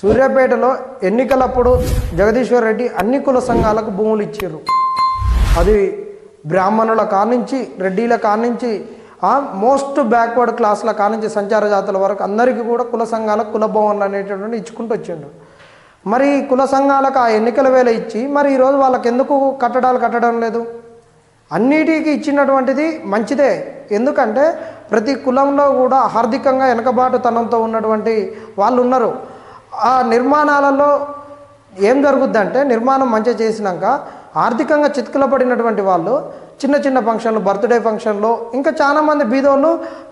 సూర్యాపేటలో ఎన్నికలప్పుడు జగదీశ్వర్ రెడ్డి అన్ని కుల సంఘాలకు భూములు ఇచ్చారు. అది బ్రాహ్మణుల కానించి రెడ్డిల కానించి మోస్ట్ బ్యాక్వర్డ్ క్లాసుల కానించి సంచార జాతుల వరకు అందరికీ కూడా కుల సంఘాలకు కుల భవన్లు అనేటటువంటి ఇచ్చుకుంటూ వచ్చిండు. మరి కుల సంఘాలకు ఆ ఎన్నికల వేళ ఇచ్చి మరి ఈరోజు వాళ్ళకి ఎందుకు కట్టడాలు కట్టడం లేదు? అన్నిటికీ ఇచ్చినటువంటిది మంచిదే. ఎందుకంటే ప్రతి కులంలో కూడా ఆర్థికంగా వెనకబాటుతనంతో ఉన్నటువంటి వాళ్ళు ఉన్నారు. ఆ నిర్మాణాలలో ఏం జరుగుద్దంటే నిర్మాణం మంచిగా చేసినాక ఆర్థికంగా చిత్కుల పడినటువంటి వాళ్ళు చిన్న చిన్న ఫంక్షన్లు, బర్త్డే ఫంక్షన్లు, ఇంకా చాలామంది బీదోళ్ళు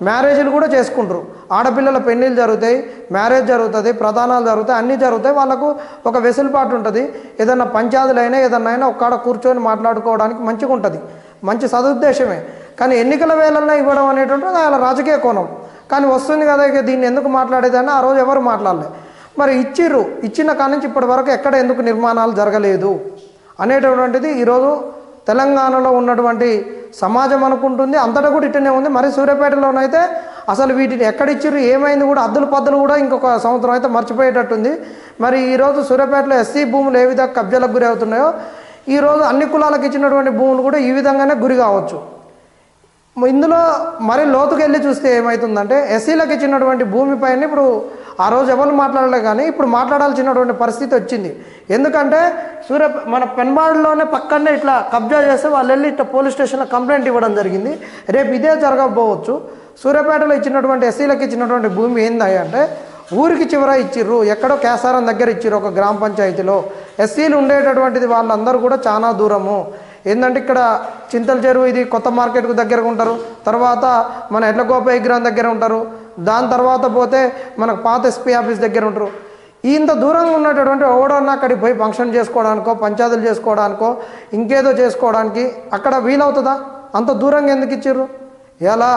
మ్యారేజ్లు కూడా చేసుకుంటారు. ఆడపిల్లల పెళ్ళిళ్ళు జరుగుతాయి, మ్యారేజ్ జరుగుతుంది, ప్రధానాలు జరుగుతాయి, అన్నీ జరుగుతాయి. వాళ్ళకు ఒక వెసులుబాటు ఉంటుంది. ఏదన్నా పంచాయతీలైనా ఏదన్నా ఒక్కడ కూర్చొని మాట్లాడుకోవడానికి మంచిగా ఉంటుంది. మంచి సదుద్దేశమే. కానీ ఎన్నికల వేళల్లో ఇవ్వడం అనేటువంటిది అలా రాజకీయ కోణం. కానీ వస్తుంది కదా, ఇక దీన్ని ఎందుకు మాట్లాడేదని ఆ రోజు ఎవరు మాట్లాడలేదు. మరి ఇచ్చిన కాడి నుంచి ఇప్పటి వరకు ఎక్కడ ఎందుకు నిర్మాణాలు జరగలేదు అనేటటువంటిది ఈరోజు తెలంగాణలో ఉన్నటువంటి సమాజం అనుకుంటుంది. అంతటా కూడా ఇట్టనే ఉంది. మరి సూర్యాపేటలోనైతే అసలు వీటిని ఎక్కడిచ్చిర్రు, ఏమైంది కూడా అద్దులు పద్దులు కూడా ఇంకొక సంవత్సరం అయితే మర్చిపోయేటట్టుంది. మరి ఈరోజు సూర్యాపేటలో ఎస్సీ భూములు ఏ విధంగా కబ్జాలకు గురి అవుతున్నాయో ఈరోజు అన్ని కులాలకు ఇచ్చినటువంటి భూములు కూడా ఈ విధంగానే గురి కావచ్చు. ఇందులో మరి లోతుకు వెళ్ళి చూస్తే ఏమవుతుందంటే ఎస్సీలకు ఇచ్చినటువంటి భూమిపైన ఇప్పుడు ఆ రోజు ఎవరు మాట్లాడలే, కానీ ఇప్పుడు మాట్లాడాల్సినటువంటి పరిస్థితి వచ్చింది. ఎందుకంటే మన పెన్బాడులోనే పక్కనే ఇట్లా కబ్జా చేస్తే వాళ్ళు వెళ్ళి ఇట్లా పోలీస్ స్టేషన్లో కంప్లైంట్ ఇవ్వడం జరిగింది. రేపు ఇదే జరగకపోవచ్చు. సూర్యాపేటలో ఇచ్చినటువంటి ఎస్సీలకు ఇచ్చినటువంటి భూమి ఏంది అంటే ఊరికి చివర ఇచ్చిర్రు. ఎక్కడో కేసారం దగ్గర ఇచ్చిర్రు, ఒక గ్రామ పంచాయతీలో. ఎస్సీలు ఉండేటటువంటిది వాళ్ళందరూ కూడా చాలా దూరము. ఏంటంటే ఇక్కడ చింతల చెరువు, ఇది కొత్త మార్కెట్కు దగ్గరగా ఉంటారు. తర్వాత మన ఎడ్లగోప విగ్రహం దగ్గర ఉంటారు. దాని తర్వాత పోతే మనకు పాత ఎస్పీ ఆఫీస్ దగ్గర ఉంటారు. ఇంత దూరంగా ఉన్నటువంటి ఎవడన్నా అక్కడికి పోయి ఫంక్షన్ చేసుకోవడానికో, పంచాయతీలు చేసుకోవడానికో, ఇంకేదో చేసుకోవడానికి అక్కడ వీలవుతుందా? అంత దూరంగా ఎందుకు ఇచ్చిర్రు? ఎలా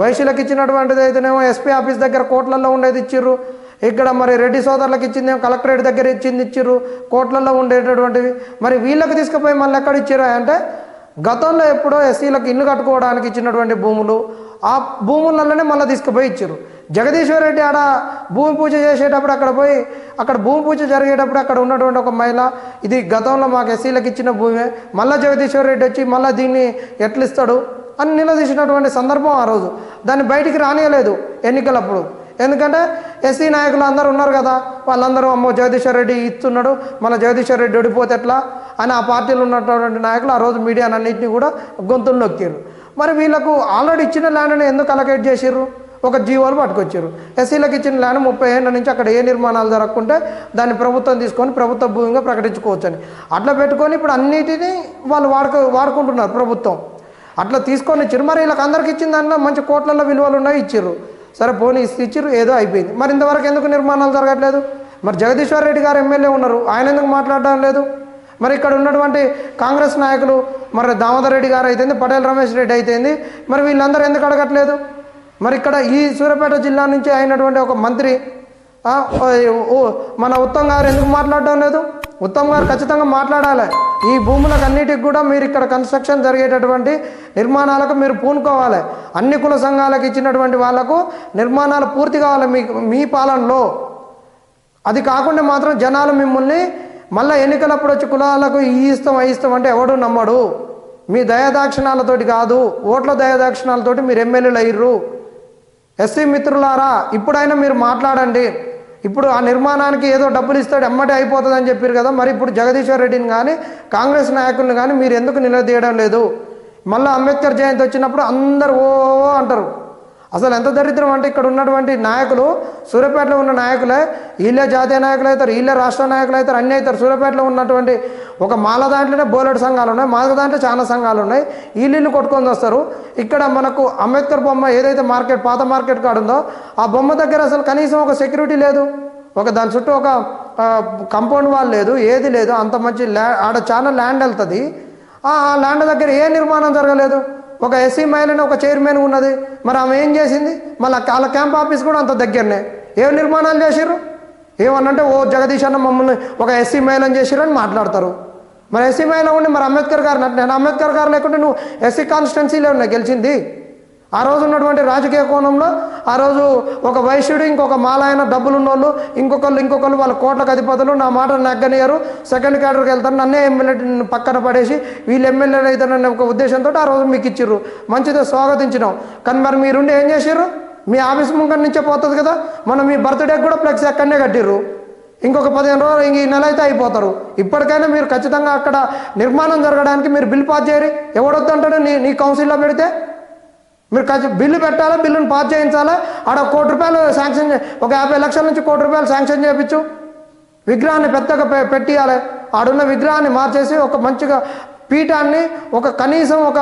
వైశ్యులకు ఇచ్చినటువంటిది అయితేనేమో ఎస్పీ ఆఫీస్ దగ్గర కోట్లలో ఉండేది ఇచ్చిర్రు. ఇక్కడ మరి రెడ్డి సోదరులకు ఇచ్చిందేమో కలెక్టరేట్ దగ్గర ఇచ్చిర్రు, కోట్లలో ఉండేటటువంటివి. మరి వీళ్ళకి తీసుకుపోయి మళ్ళీ ఎక్కడ ఇచ్చిర్రు అంటే గతంలో ఎప్పుడో ఎస్సీలకు ఇల్లు కట్టుకోవడానికి ఇచ్చినటువంటి భూములు, ఆ భూములలోనే మళ్ళీ తీసుకుపోయి ఇచ్చారు. జగదీశ్వర్ రెడ్డి ఆడ భూమి పూజ చేసేటప్పుడు అక్కడ పోయి అక్కడ భూమి పూజ జరిగేటప్పుడు అక్కడ ఉన్నటువంటి ఒక మహిళ, ఇది గతంలో మాకు ఎస్సీలకు ఇచ్చిన భూమే, మళ్ళీ జగదీశ్వర్ రెడ్డి వచ్చి మళ్ళీ దీన్ని ఎట్లు ఇస్తాడు అని నిలదీసినటువంటి సందర్భం ఆ రోజు. దాన్ని బయటికి రానియలేదు ఎన్నికలప్పుడు. ఎందుకంటే ఎస్సీ నాయకులు అందరూ ఉన్నారు కదా, వాళ్ళందరూ అమ్మో జగదీశ్వర్ రెడ్డి ఇస్తున్నాడు, మళ్ళీ జగదీశ్వర్ రెడ్డి ఓడిపోతే ఎట్లా అని ఆ పార్టీలో ఉన్నటువంటి నాయకులు ఆ రోజు మీడియానన్నింటినీ కూడా గొంతులు నొక్కారు. మరి వీళ్ళకు ఆల్రెడీ ఇచ్చిన ల్యాండ్ని ఎందుకు అలకేట్ చేసిర్రు? ఒక జీవోలు పట్టుకొచ్చారు. ఎస్సీలకు ఇచ్చిన ల్యాండ్ 30 ఏళ్ళ నుంచి అక్కడ ఏ నిర్మాణాలు జరగకుంటే దాన్ని ప్రభుత్వం తీసుకొని ప్రభుత్వ భూమిగా ప్రకటించుకోవచ్చని అట్లా పెట్టుకొని ఇప్పుడు అన్నిటినీ వాళ్ళు వాడుకుంటున్నారు ప్రభుత్వం. అట్లా తీసుకొని ఇచ్చారు. మరి వీళ్ళకి అందరికి ఇచ్చిన దాంట్లో మంచి కోట్లలో విలువలు ఉన్నాయి, ఇచ్చారు. సరే పోనీ ఇచ్చిర్రు, ఏదో అయిపోయింది. మరి ఇంతవరకు ఎందుకు నిర్మాణాలు జరగట్లేదు? మరి జగదీశ్వర్ రెడ్డి గారు ఎమ్మెల్యే ఉన్నారు, ఆయన ఎందుకు మాట్లాడడం లేదు? మరి ఇక్కడ ఉన్నటువంటి కాంగ్రెస్ నాయకులు, మరి దామోదర్ రెడ్డి గారు అయితేంది, పటేల్ రమేష్ రెడ్డి అయితేంది, మరి వీళ్ళందరూ ఎందుకు అడగట్లేదు? మరి ఇక్కడ ఈ సూర్యాపేట జిల్లా నుంచి అయినటువంటి ఒక మంత్రి మన ఉత్తమ్ గారు ఎందుకు మాట్లాడడం లేదు? ఉత్తమ్ గారు ఖచ్చితంగా మాట్లాడాలి. ఈ భూములకు అన్నిటికి కూడా మీరు ఇక్కడ కన్స్ట్రక్షన్ జరిగేటటువంటి నిర్మాణాలకు మీరు పూనుకోవాలి. అన్ని కుల సంఘాలకు ఇచ్చినటువంటి వాళ్లకు నిర్మాణాలు పూర్తి కావాలి మీ పాలనలో. అది కాకుండా మాత్రం జనాలు మిమ్మల్ని మళ్ళీ ఎన్నికలప్పుడు వచ్చి కులాలకు ఇస్తాం అయిస్తాం అంటే ఎవడు నమ్మడు. మీ దయాదాక్షిణాలతోటి కాదు, ఓట్ల దయాదాక్షిణాలతోటి మీరు ఎమ్మెల్యేలు అయ్యారు. ఎస్సీ మిత్రులారా, ఇప్పుడైనా మీరు మాట్లాడండి. ఇప్పుడు ఆ నిర్మాణానికి ఏదో డబ్బులు ఇస్తాడు ఎమ్మటే అయిపోతుందని చెప్పారు కదా, మరి ఇప్పుడు జగదీశ్వర్ రెడ్డిని కానీ కాంగ్రెస్ నాయకులను కానీ మీరు ఎందుకు నిలదీయడం లేదు? మళ్ళీ అంబేద్కర్ జయంతి వచ్చినప్పుడు అందరు ఓ అంటారు. అసలు ఎంత దరిద్రం అంటే ఇక్కడ ఉన్నటువంటి నాయకులు, సూర్యాపేటలో ఉన్న నాయకులే వీళ్ళే జాతీయ నాయకులు అవుతారు, వీళ్ళే రాష్ట్ర నాయకులు అవుతారు, అన్నీ అవుతారు. సూర్యాపేటలో ఉన్నటువంటి ఒక మాల దాంట్లోనే బోలెడు సంఘాలు ఉన్నాయి, మాల దాంట్లో చాలా సంఘాలు ఉన్నాయి. వీళ్ళు కొట్టుకొని వస్తారు. ఇక్కడ మనకు అంబేద్కర్ బొమ్మ ఏదైతే మార్కెట్ పాత మార్కెట్ కాడ ఉందో ఆ బొమ్మ దగ్గర అసలు కనీసం ఒక సెక్యూరిటీ లేదు, దాని చుట్టూ ఒక కంపౌండ్ వాల్ లేదు, ఏది లేదు. అంత మంచి ఆడ చాలా ల్యాండ్ వెళ్తుంది. ఆ ల్యాండ్ దగ్గర ఏ నిర్మాణం జరగలేదు. ఒక ఎస్సీ మహిళని ఒక చైర్మన్ ఉన్నది, మరి ఆమె ఏం చేసింది? మళ్ళీ వాళ్ళ క్యాంప్ ఆఫీస్ కూడా అంత దగ్గరనే. ఏం నిర్మాణాలు చేసిర్రు? ఏమన్నంటే ఓ జగదీష్ అన్న మమ్మల్ని ఒక ఎస్సీ మహిళని చేసిర్రు అని మాట్లాడతారు. మరి ఎస్సీ మహిళ ఉండి మరి అంబేద్కర్ గారు నేను అంబేద్కర్ గారు లేకుంటే నువ్వు ఎస్సీ కాన్స్టిట్యున్సీలో ఉన్నా గెలిచింది. ఆ రోజు ఉన్నటువంటి రాజకీయ కోణంలో ఆ రోజు ఒక వైశ్యుడు, ఇంకొక మాలాయన, డబ్బులున్నోళ్ళు, ఇంకొకళ్ళు వాళ్ళ కోట్లకు అధిపతులు నా మాట నెగ్గనియరు, సెకండ్ క్యాడర్కి వెళ్తారు, నన్నే ఎమ్మెల్యే పక్కన పడేసి వీళ్ళు ఎమ్మెల్యేలు అవుతారనే ఒక ఉద్దేశంతో ఆ రోజు మీకు ఇచ్చిర్రు, మంచిదే, స్వాగతించినాం. కానీ మరి మీరుండి ఏం చేసిర్రు? మీ ఆఫీస్ ముంగడి నుంచే పోతుంది కదా. మనం మీ బర్త్డేకి కూడా ఫ్లెక్స్ ఎక్కడనే కట్టిర్రు. ఇంకొక 15 రోజులు ఈ నెల అయితే అయిపోతారు. ఇప్పటికైనా మీరు ఖచ్చితంగా అక్కడ నిర్మాణం జరగడానికి మీరు బిల్ పాస్ చేయరు. ఎవడొద్దు అంటాడు? నీ కౌన్సిల్లో పెడితే మీరు బిల్లు పెట్టాలి, బిల్లును పాస్ చేయించాలి. ఆడ ₹1,00,00,000 శాంక్షన్, ఒక 50 లక్షల నుంచి ₹1,00,00,000 శాంక్షన్ చేయించు. విగ్రహాన్ని పెద్దగా పెట్టియాలి. ఆడున్న విగ్రహాన్ని మార్చేసి ఒక మంచిగా పీఠాన్ని కనీసం ఒక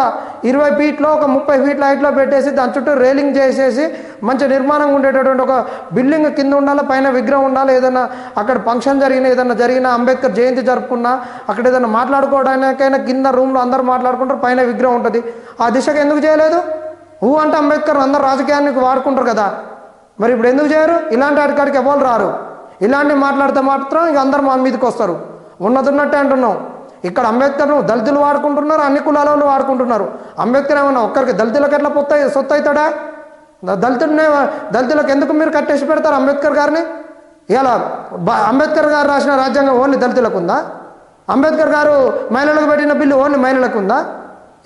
20 ఫీట్లో, ఒక 30 ఫీట్ల హైట్లో పెట్టేసి దాని చుట్టూ రైలింగ్ చేసేసి మంచి నిర్మాణంగా ఉండేటటువంటి ఒక బిల్డింగ్ కింద ఉండాలి, పైన విగ్రహం ఉండాలి. ఏదైనా అక్కడ ఫంక్షన్ ఏదైనా జరిగినా, అంబేద్కర్ జయంతి జరుపుకున్నా, అక్కడ ఏదైనా మాట్లాడుకోవడానికైనా కింద రూమ్లో అందరూ మాట్లాడుకుంటారు, పైన విగ్రహం ఉంటుంది. ఆ దిశగా ఎందుకు చేయలేదు? అంటే అంబేద్కర్ అందరు రాజకీయానికి వాడుకుంటారు కదా. మరి ఇప్పుడు ఎందుకు చేయరు? ఇలాంటి వాటికాడికి ఎవరు రారు. ఇలాంటివి మాట్లాడితే మాత్రం ఇక అందరు మా మీదకి వస్తారు. ఉన్నట్టే అంటున్నాం. ఇక్కడ అంబేద్కర్ను దళితులు వాడుకుంటున్నారు, అన్ని కులాల వాళ్ళు వాడుకుంటున్నారు. అంబేద్కర్ ఏమన్నా ఒక్కరికి దళితులకు ఎట్లా సొత్తు అవుతాడా? దళితులకు ఎందుకు మీరు కట్టేసి పెడతారు అంబేద్కర్ గారిని? ఇలా అంబేద్కర్ గారు రాసిన రాజ్యాంగం ఓన్లీ దళితులకు ఉందా? అంబేద్కర్ గారు మహిళలకు పెట్టిన బిల్లు ఓన్లీ మహిళలకు ఉందా?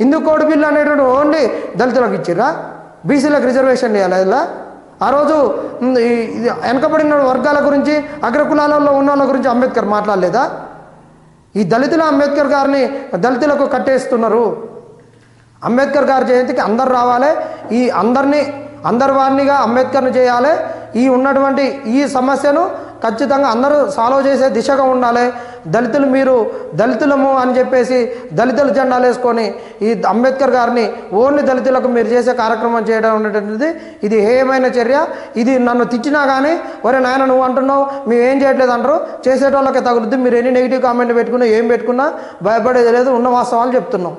హిందూ కోడ్ బిల్లు అనేటువంటి ఓన్లీ దళితులకు ఇచ్చిర్రా? బీసీలకు రిజర్వేషన్ ఇవ్వాలి. ఇలా ఆ రోజు వెనకబడిన వర్గాల గురించి, అగ్రకులాలలో ఉన్న వాళ్ళ గురించి అంబేద్కర్ మాట్లాడలేదా? ఈ దళితులు అంబేద్కర్ గారిని దళితులకు కట్టేస్తున్నారు. అంబేద్కర్ గారి జయంతికి అందరు రావాలి. ఈ అందరి వారినిగా అంబేద్కర్ని చేయాలి. ఈ ఉన్నటువంటి ఈ సమస్యను ఖచ్చితంగా అందరూ సాల్వ్ చేసే దిశగా ఉండాలి. మీరు దళితులము అని చెప్పేసి దళితుల జెండాలు వేసుకొని ఈ అంబేద్కర్ గారిని ఓన్లీ దళితులకు మీరు చేసే కార్యక్రమం చేయడం అనేటువంటిది ఇది హేయమైన చర్య. ఇది నన్ను తిట్టినా కానీ, ఒరే నాయన నువ్వు అంటున్నావు మేము ఏం చేయట్లేదు అంటారు. చేసేటోళ్ళకి తగులుద్ది. మీరు ఎన్ని నెగిటివ్ కామెంట్ పెట్టుకున్నా, ఏం పెట్టుకున్నా భయపడేది లేదు. ఉన్న వాస్తవాలు చెప్తున్నాం.